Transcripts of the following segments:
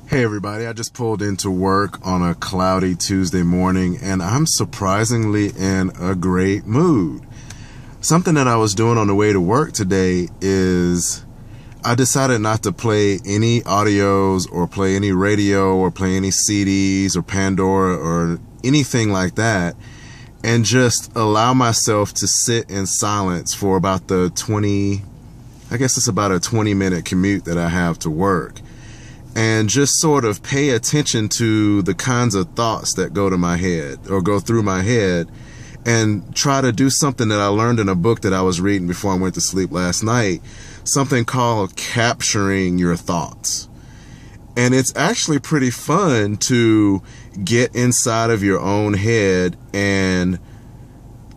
Hey everybody, I just pulled into work on a cloudy Tuesday morning and I'm surprisingly in a great mood. Something that I was doing on the way to work today is I decided not to play any audios or play any radio or play any CDs or Pandora or anything like that, and just allow myself to sit in silence for about the 20-minute commute that I have to work. And just sort of pay attention to the kinds of thoughts that go to my head or go through my head, and try to do something that I learned in a book that I was reading before I went to sleep last night, something called capturing your thoughts. And it's actually pretty fun to get inside of your own head and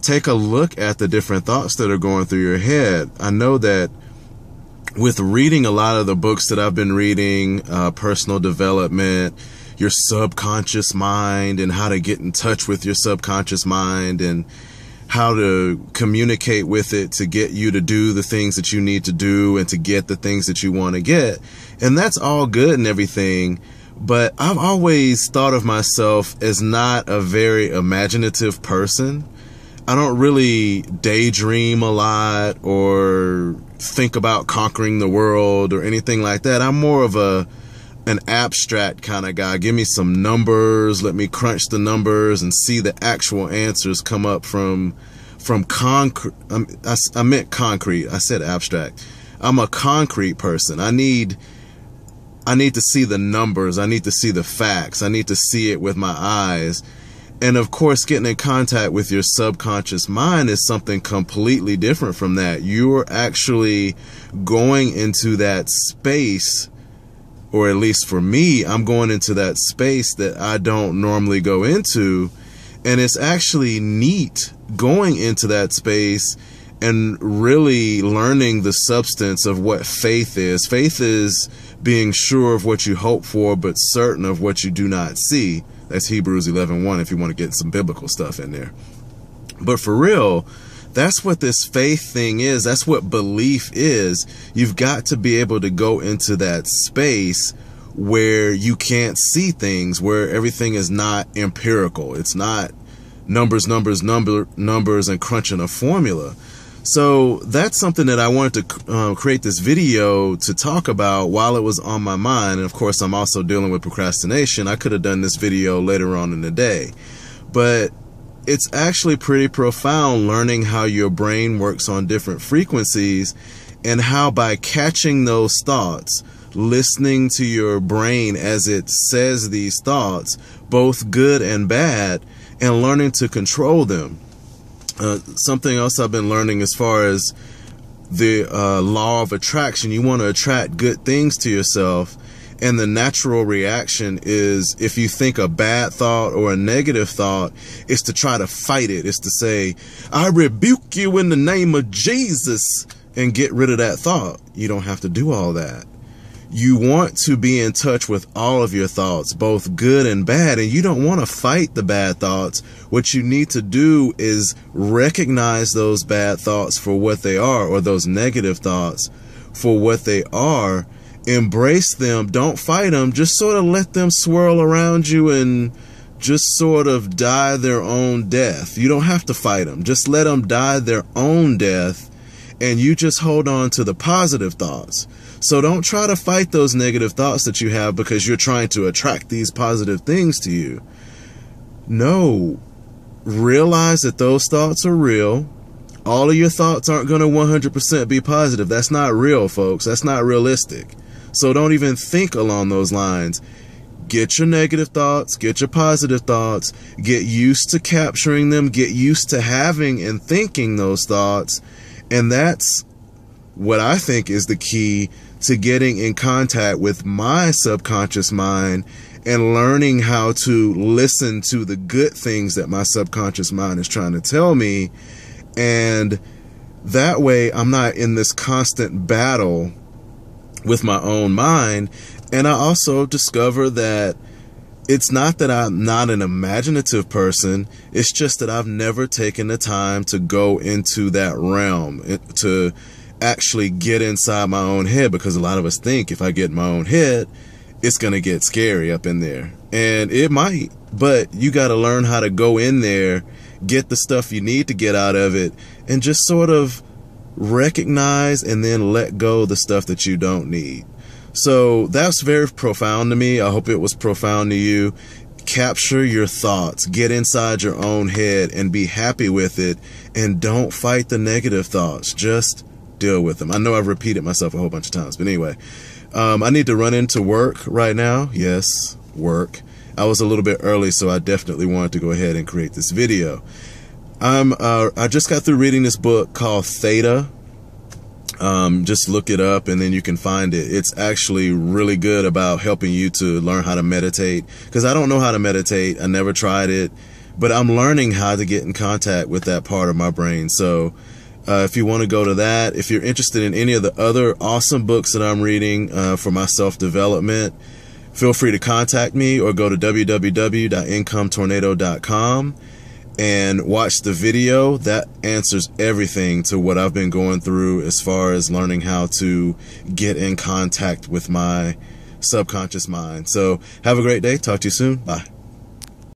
take a look at the different thoughts that are going through your head. I know that with reading a lot of the books that I've been reading, personal development, your subconscious mind, and how to get in touch with your subconscious mind and how to communicate with it to get you to do the things that you need to do and to get the things that you want to get. And that's all good and everything. But I've always thought of myself as not a very imaginative person. I don't really daydream a lot or think about conquering the world or anything like that. I'm more of an abstract kind of guy. Give me some numbers, let me crunch the numbers and see the actual answers come up from concrete. I meant concrete. I said abstract. I'm a concrete person. I need to see the numbers. I need to see the facts. I need to see it with my eyes. And of course, getting in contact with your subconscious mind is something completely different from that. You're actually going into that space, or at least for me, I'm going into that space that I don't normally go into. And it's actually neat going into that space and really learning the substance of what faith is. Faith is being sure of what you hope for, but certain of what you do not see. That's Hebrews 11:1 if you want to get some biblical stuff in there. But for real, that's what this faith thing is. That's what belief is. You've got to be able to go into that space where you can't see things, where everything is not empirical. It's not numbers, and crunching a formula. So that's something that I wanted to create this video to talk about while it was on my mind. And of course, I'm also dealing with procrastination. I could have done this video later on in the day, but it's actually pretty profound learning how your brain works on different frequencies, and how by catching those thoughts, listening to your brain as it says these thoughts, both good and bad, and learning to control them. Something else I've been learning as far as the law of attraction, you want to attract good things to yourself. And the natural reaction is, if you think a bad thought or a negative thought, is to try to fight it. It's to say, I rebuke you in the name of Jesus, and get rid of that thought. You don't have to do all that. You want to be in touch with all of your thoughts, both good and bad, and you don't want to fight the bad thoughts. What you need to do is recognize those bad thoughts for what they are, or those negative thoughts for what they are. Embrace them. Don't fight them. Just sort of let them swirl around you and just sort of die their own death. You don't have to fight them. Just let them die their own death, and you just hold on to the positive thoughts. So don't try to fight those negative thoughts that you have because you're trying to attract these positive things to you. No, realize that those thoughts are real. All of your thoughts aren't going to 100% be positive. That's not real, folks. That's not realistic. So don't even think along those lines. Get your negative thoughts, get your positive thoughts, get used to capturing them, get used to having and thinking those thoughts. And that's what I think is the key to getting in contact with my subconscious mind and learning how to listen to the good things that my subconscious mind is trying to tell me. And that way I'm not in this constant battle with my own mind. And I also discover that it's not that I'm not an imaginative person. It's just that I've never taken the time to go into that realm, to actually get inside my own head, because a lot of us think if I get in my own head, it's going to get scary up in there. And it might, but you got to learn how to go in there, get the stuff you need to get out of it, and just sort of recognize and then let go the stuff that you don't need. So that's very profound to me. I hope it was profound to you. Capture your thoughts, get inside your own head and be happy with it, and don't fight the negative thoughts. Just deal with them. I know I've repeated myself a whole bunch of times, but anyway, I need to run into work right now. Yes, work. I was a little bit early, so I definitely wanted to go ahead and create this video. I just got through reading this book called Theta. Just look it up and then you can find it. It's actually really good about helping you to learn how to meditate, because I don't know how to meditate. I never tried it, but I'm learning how to get in contact with that part of my brain. So if you want to go to that, if you're interested in any of the other awesome books that I'm reading for my self-development, feel free to contact me or go to www.incometornado.com and watch the video. That answers everything to what I've been going through as far as learning how to get in contact with my subconscious mind. So have a great day. Talk to you soon. Bye.